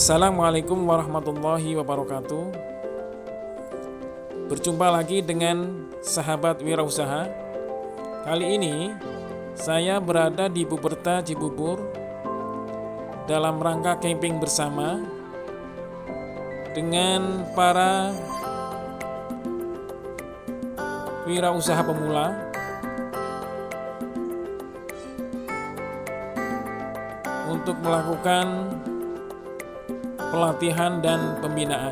Assalamualaikum warahmatullahi wabarakatuh. Berjumpa lagi dengan sahabat wirausaha. Kali ini saya berada di Buberta Cibubur dalam rangka camping bersama dengan para wirausaha pemula untuk melakukan pelatihan dan pembinaan.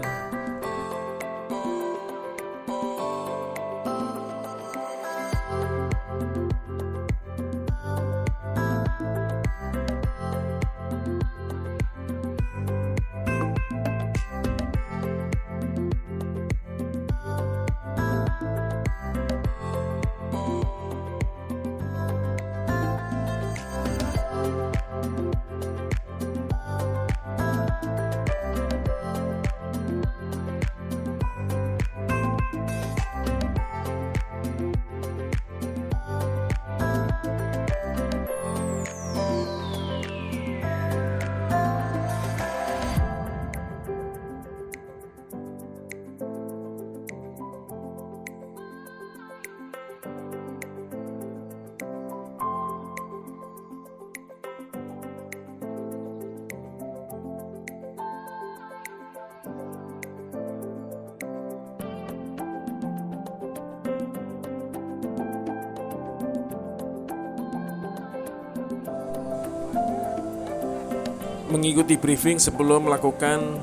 Mengikuti briefing sebelum melakukan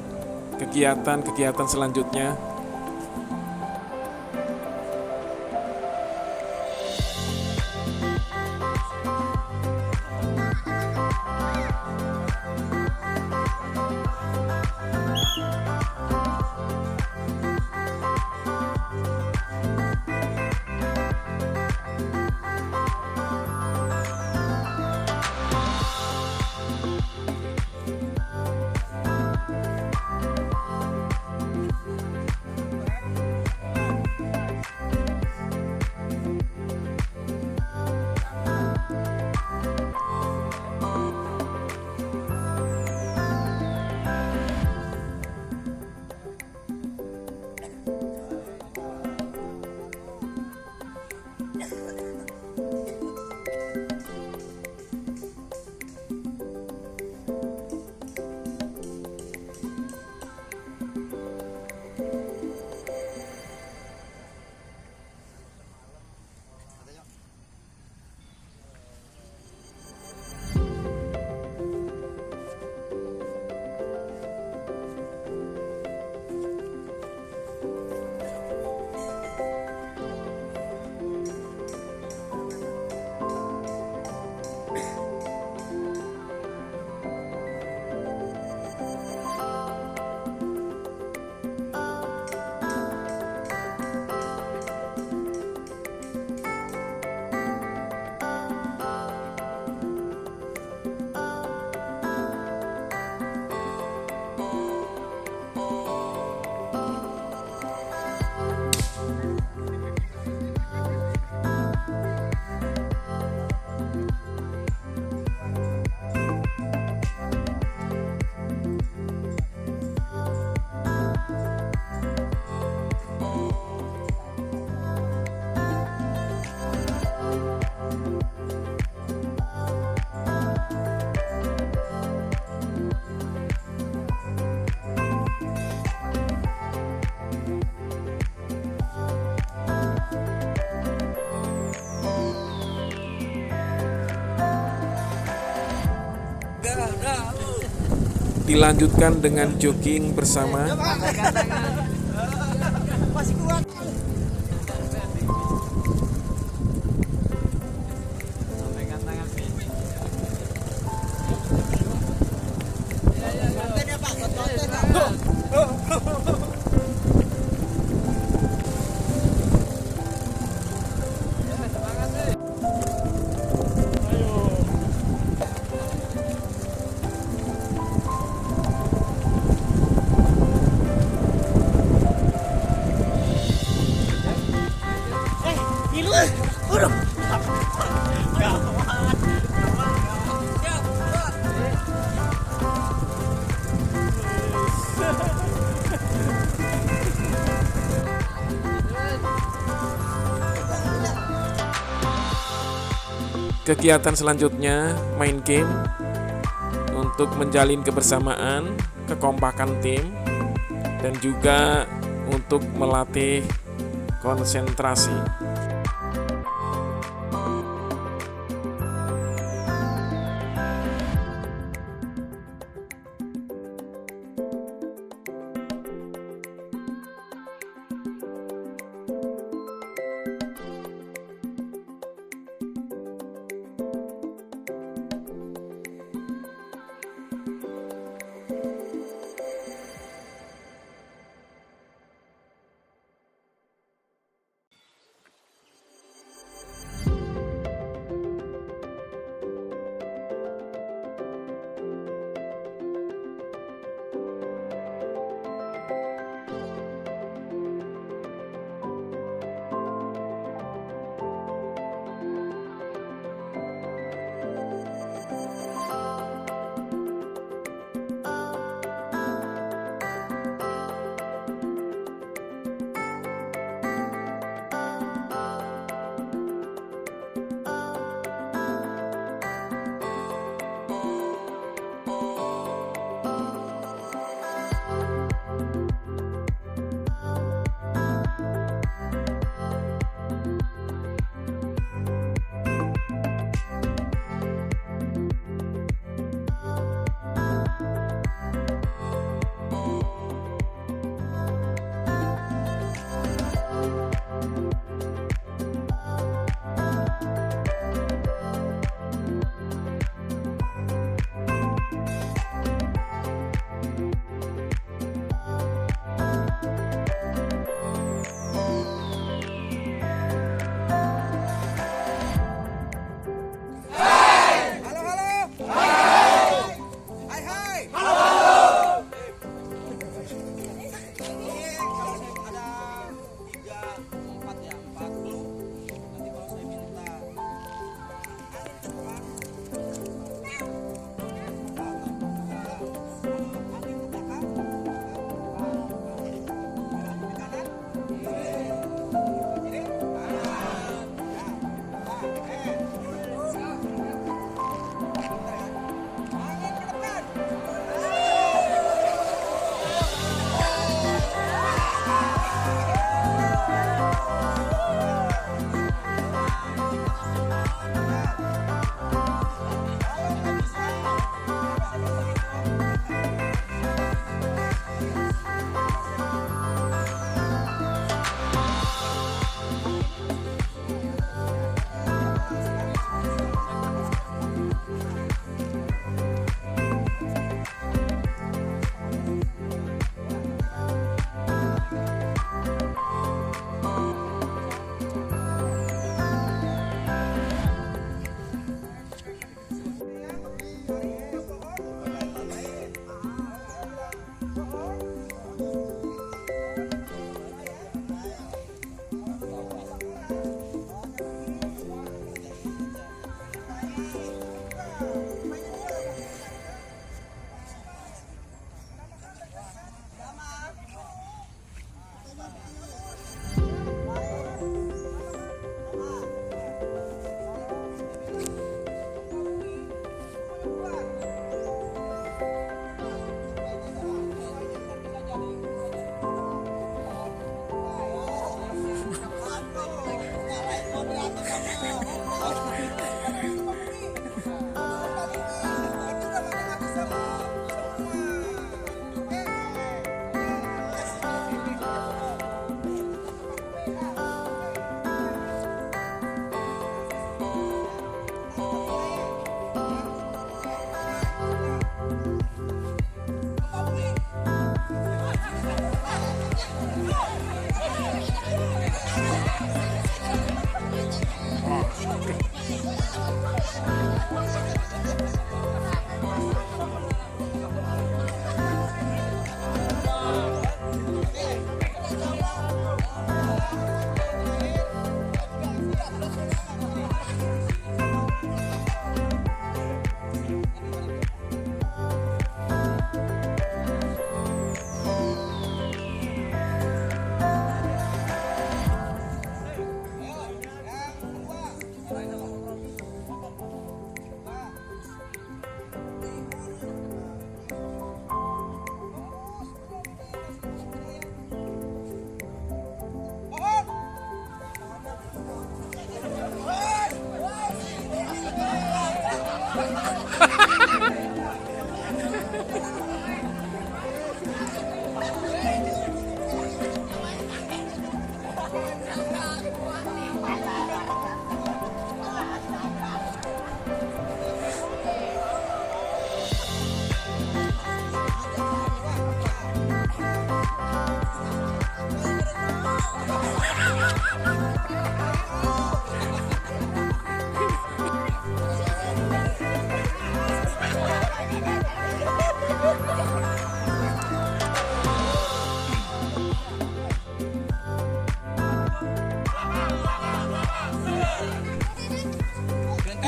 kegiatan-kegiatan selanjutnya. Dilanjutkan dengan jogging bersama. kegiatan selanjutnya main game untuk menjalin kebersamaan, kekompakan tim, dan juga untuk melatih konsentrasi.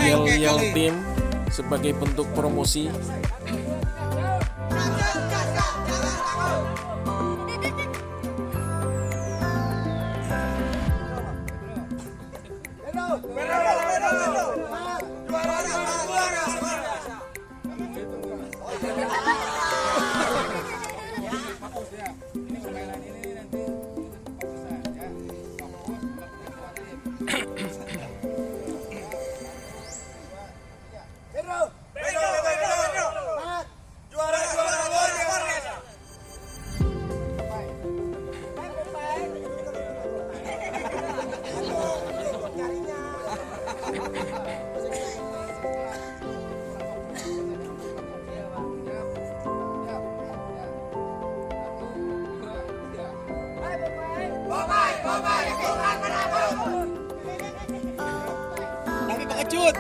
Yel-yel tim sebagai bentuk promosi. Tapi pengecut.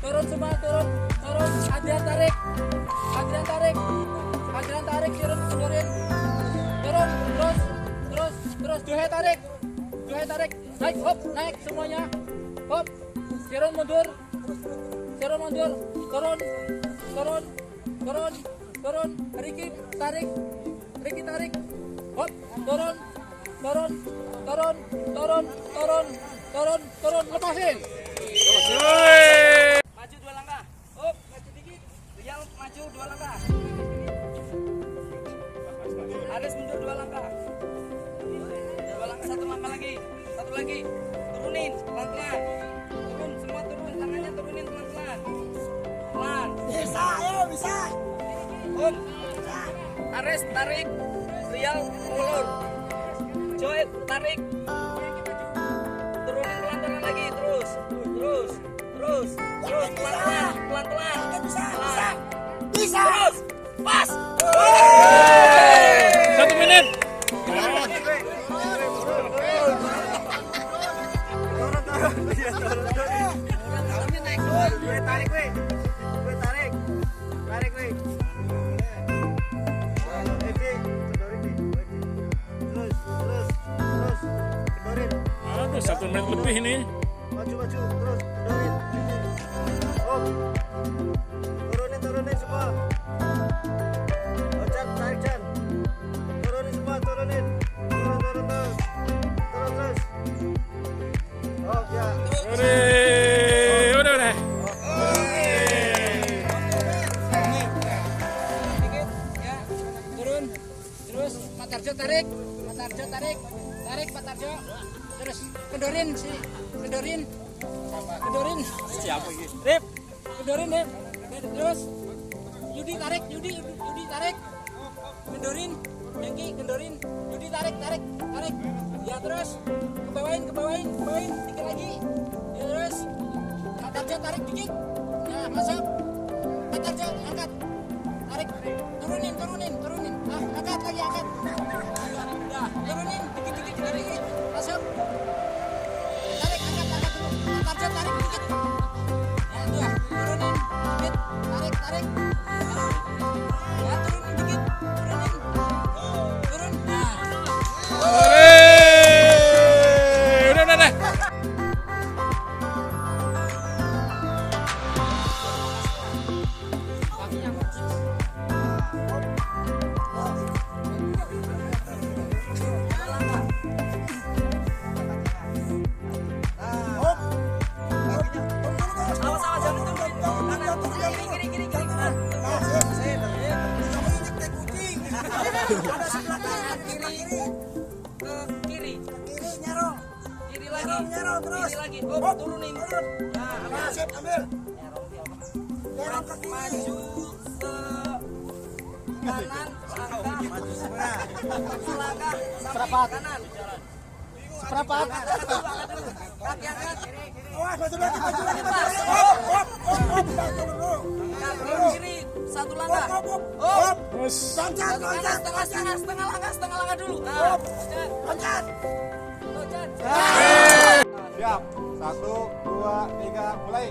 Turun semua, turun, Adrian tarik, turunin, turun, terus, Duhe tarik, naik, hop, naik semuanya, hop, Sharon mundur, turun, Ricky tarik, hop, turun, lepasin. Maju 2 langkah. Hop, maju dikit. Rial maju 2 langkah. Aris mundur 2 langkah. 2 langkah, 1 langkah lagi. 1 lagi. Turunin pelan-pelan. Turun, semua turun, tangannya turunin pelan-pelan. Pelan. Bisa, ayo bisa. Hop. Aris tarik. Rial ulur. Joy tarik. Turunin pelan-pelan lagi, terus pelan-pelan, bisa, terus, pas, 1 menit. Aduh, 1 menit lebih ini. Maju terus kedorin. Oh. Turunin semua. Oh, tarik Jan. Turunin semua, turunin. Turun terus. Oh, ya. Udah. Dikit, ya. Turun. Terus Pak Tarjo tarik. Pak Tarjo. Terus kendorin. Siapa ini? Rip. Kendorin, Rip. Terus Yudi tarik. Kendorin. Hengki kendorin. Yudi tarik. Ya terus kebawain. Dikit lagi. Ya terus Pak Tarjo tarik dikit. Ya masuk. Pak Tarjo angkat. Tarik. Turunin. Angkat lagi. Udah. Turunin dikit. Masuk. Tarik, angkat dulu. Pak Tarjo tarik dikit. Ya udah. Turunin dikit. Tarik. Ya turunin dikit. Turun. Nah. Udah. Awas jangan turun. Kiri. Ada sebelah kanan, Kiri. kiri nyarong. Kiri lagi. Nyarong terus. Kiri lagi. Hop. Turunin. Nah, Nah, sip, ambil. Nyarong ke kiri. maju ke kanan, langkah seperempat kanan. Seperempat. Kaki angkat. Awas, maju lagi. Hop. Kaki kiri, satu langkah. Hop. Loncat. Setengah langkah dulu. Nah, loncat. Siap. 1, 2, 3, mulai.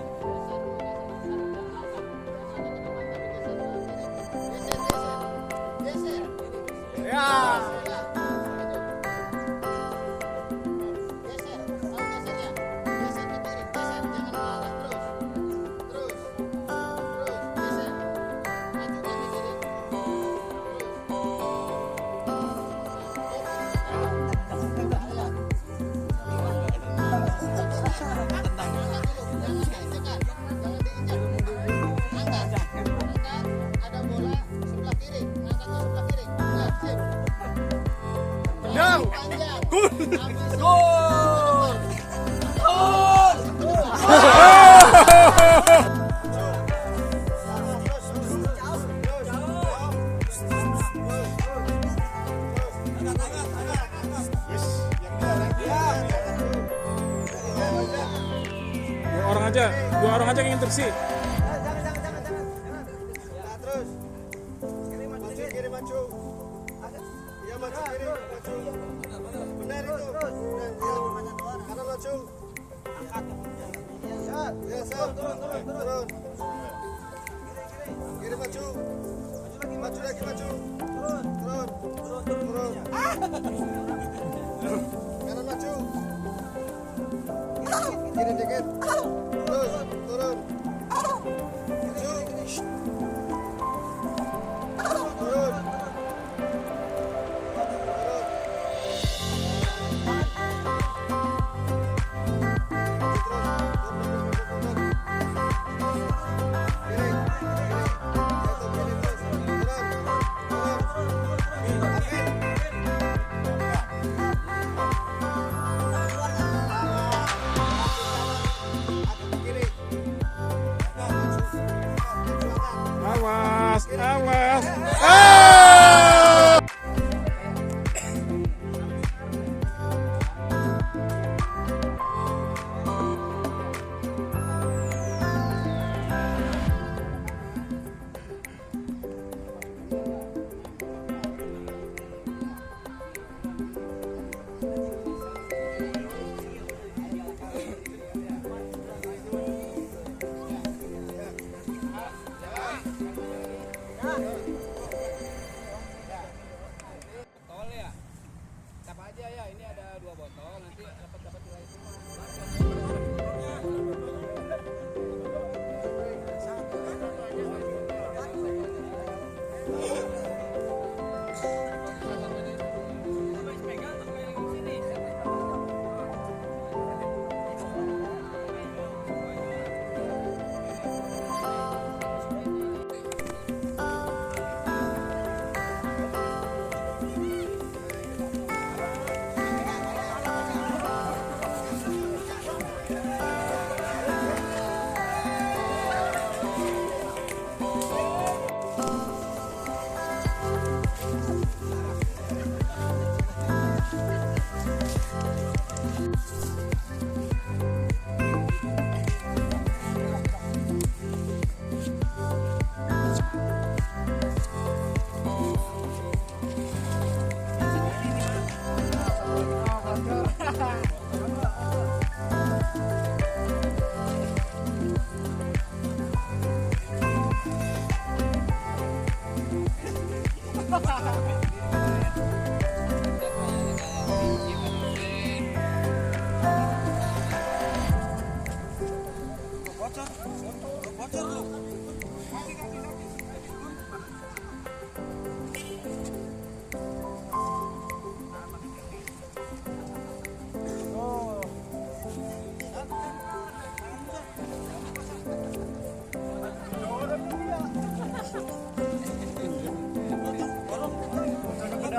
Ya. Dua orang aja yang interupsi. Nah, terus. Kiri maju. Iya, maju kiri, maju. Benar itu. Benar. Kanan maju. Ya, turun. Kiri maju. Maju lagi. Turun. Kanan maju. Kiri dikit. Terus, turun. Maju. Turun. Awas.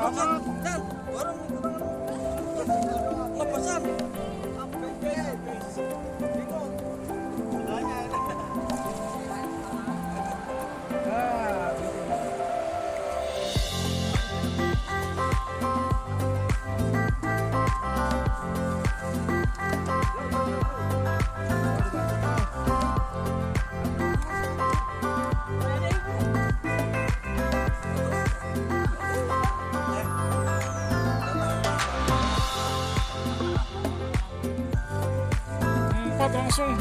San, dorong lepasan. Bingung. Adanya ini. Empat langsung.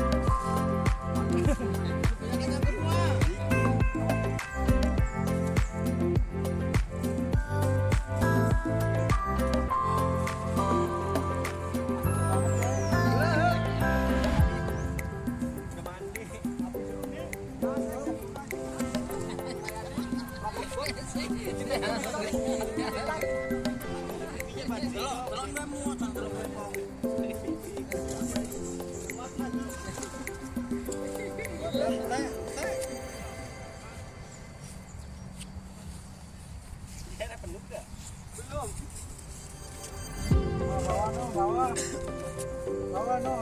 Bawa no.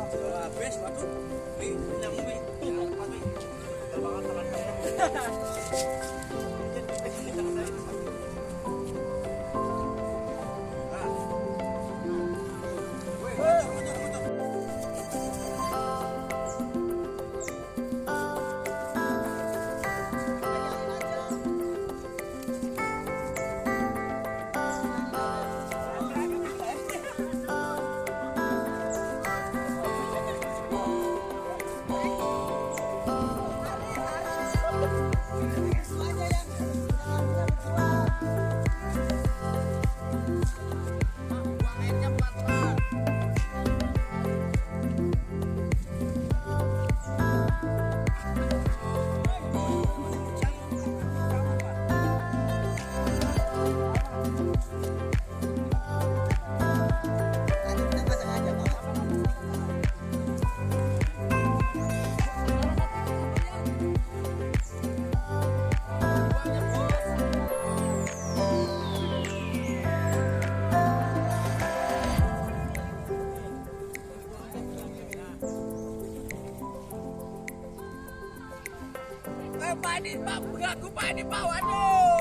Habis batu. Nih, yang ini. Pak ini, Pak, berlaku Pak ini, Pak, waduh.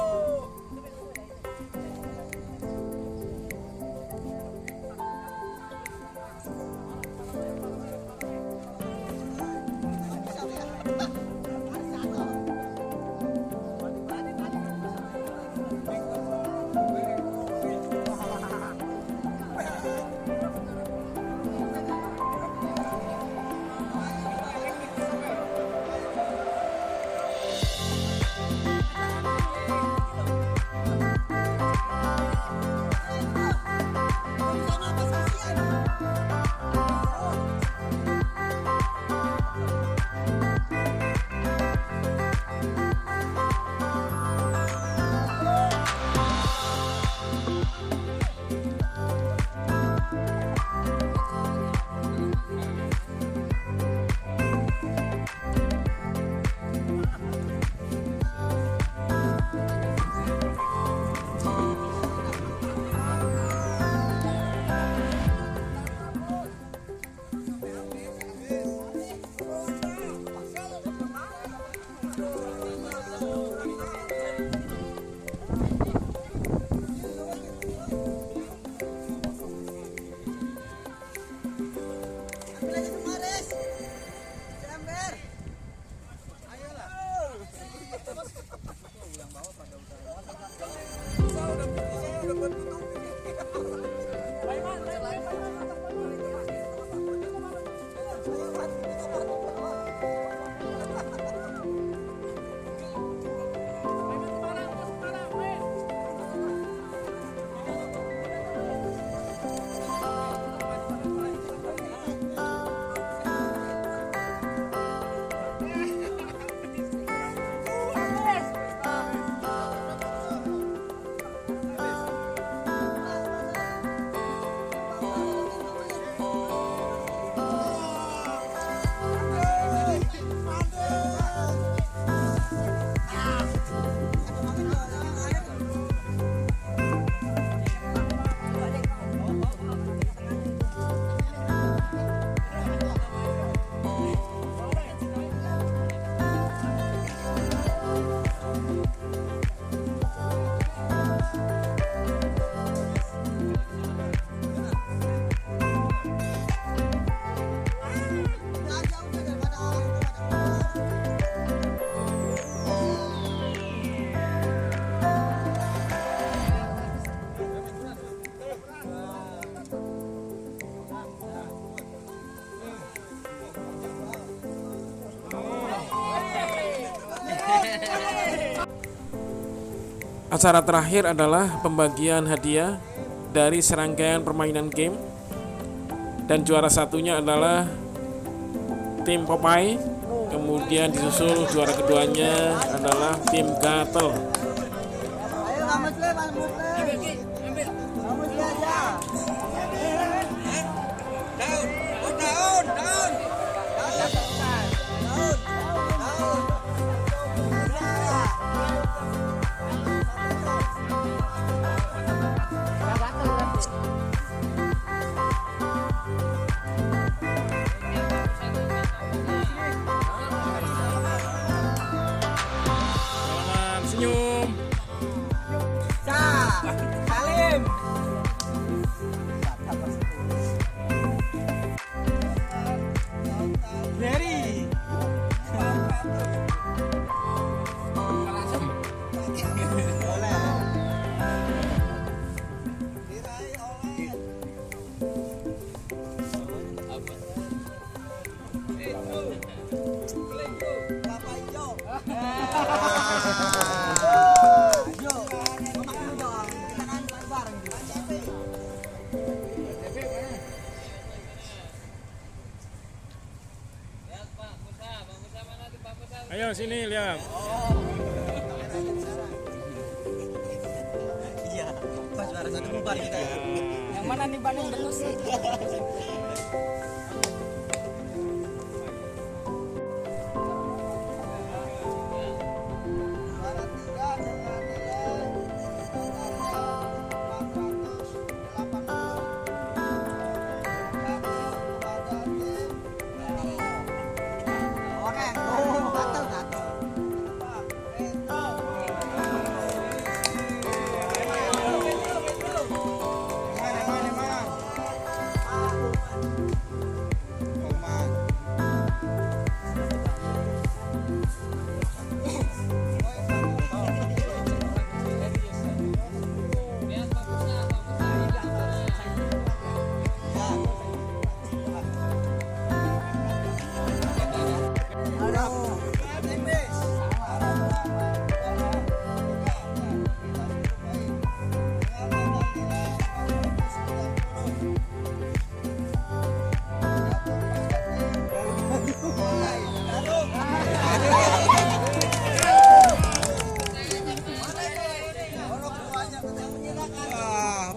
acara terakhir adalah pembagian hadiah dari serangkaian permainan game. Dan juara satunya adalah tim Popeye. Kemudian disusul juara keduanya adalah tim Gatel. Ayo Mas Le, Mas Le. Ambil Ki, ambil. Mas Le aja. Daun, oh daun, daun. Salaman, senyum. Salim. Berry. Ayo sini lihat. Iya, pas juara satu bubar kita ya. Yang mana nih Bandung terus? Juara 3 dengan nilai Orek, gatel gatel.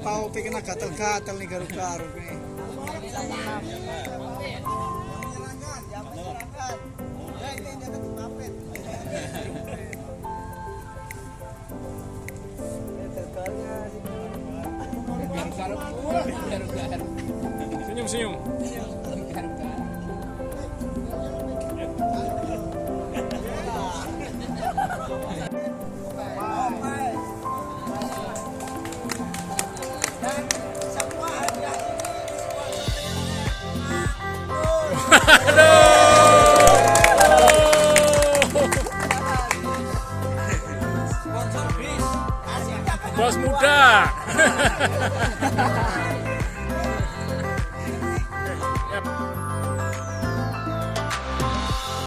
Pau pikir nak gatal-gatal nih garuk-garuk nih. Senyum, senyum. Bos muda.